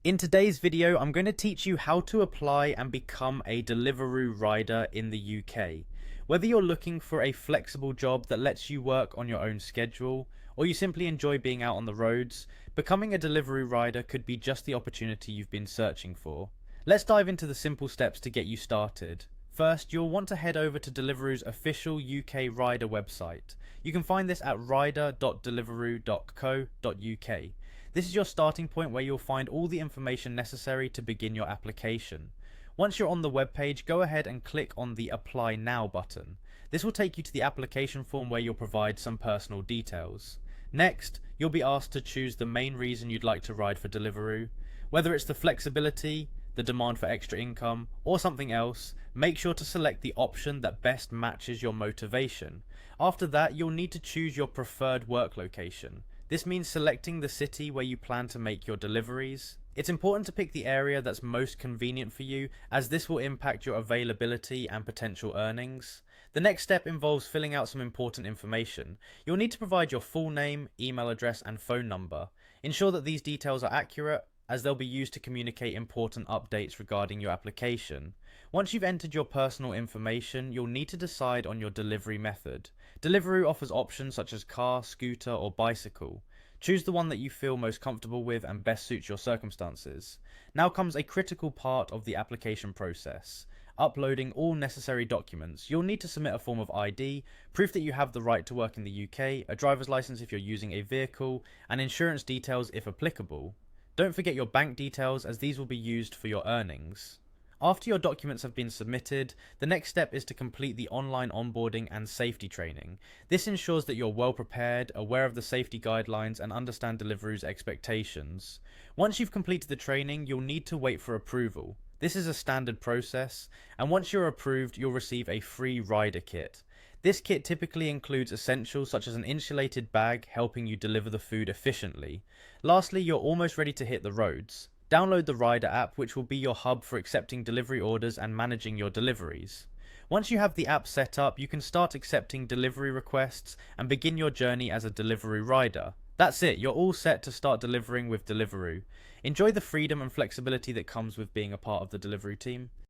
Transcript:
In today's video, I'm going to teach you how to apply and become a Deliveroo rider in the UK. Whether you're looking for a flexible job that lets you work on your own schedule, or you simply enjoy being out on the roads, becoming a Deliveroo rider could be just the opportunity you've been searching for. Let's dive into the simple steps to get you started. First, you'll want to head over to Deliveroo's official UK rider website. You can find this at rider.deliveroo.co.uk. This is your starting point where you'll find all the information necessary to begin your application. Once you're on the webpage, go ahead and click on the Apply Now button. This will take you to the application form where you'll provide some personal details. Next, you'll be asked to choose the main reason you'd like to ride for Deliveroo. Whether it's the flexibility, the demand for extra income, or something else, make sure to select the option that best matches your motivation. After that, you'll need to choose your preferred work location. This means selecting the city where you plan to make your deliveries. It's important to pick the area that's most convenient for you, as this will impact your availability and potential earnings. The next step involves filling out some important information. You'll need to provide your full name, email address, and phone number. Ensure that these details are accurate, as they'll be used to communicate important updates regarding your application. Once you've entered your personal information, you'll need to decide on your delivery method. Deliveroo offers options such as car, scooter, or bicycle. Choose the one that you feel most comfortable with and best suits your circumstances. Now comes a critical part of the application process: uploading all necessary documents. You'll need to submit a form of ID, proof that you have the right to work in the UK, a driver's license if you're using a vehicle, and insurance details if applicable. Don't forget your bank details, as these will be used for your earnings. After your documents have been submitted, the next step is to complete the online onboarding and safety training. This ensures that you're well prepared, aware of the safety guidelines, and understand Deliveroo's expectations. Once you've completed the training, you'll need to wait for approval. This is a standard process, and once you're approved, you'll receive a free rider kit. This kit typically includes essentials such as an insulated bag helping you deliver the food efficiently. Lastly, you're almost ready to hit the roads. Download the Rider app, which will be your hub for accepting delivery orders and managing your deliveries. Once you have the app set up, you can start accepting delivery requests and begin your journey as a Deliveroo rider. That's it, you're all set to start delivering with Deliveroo. Enjoy the freedom and flexibility that comes with being a part of the Deliveroo team.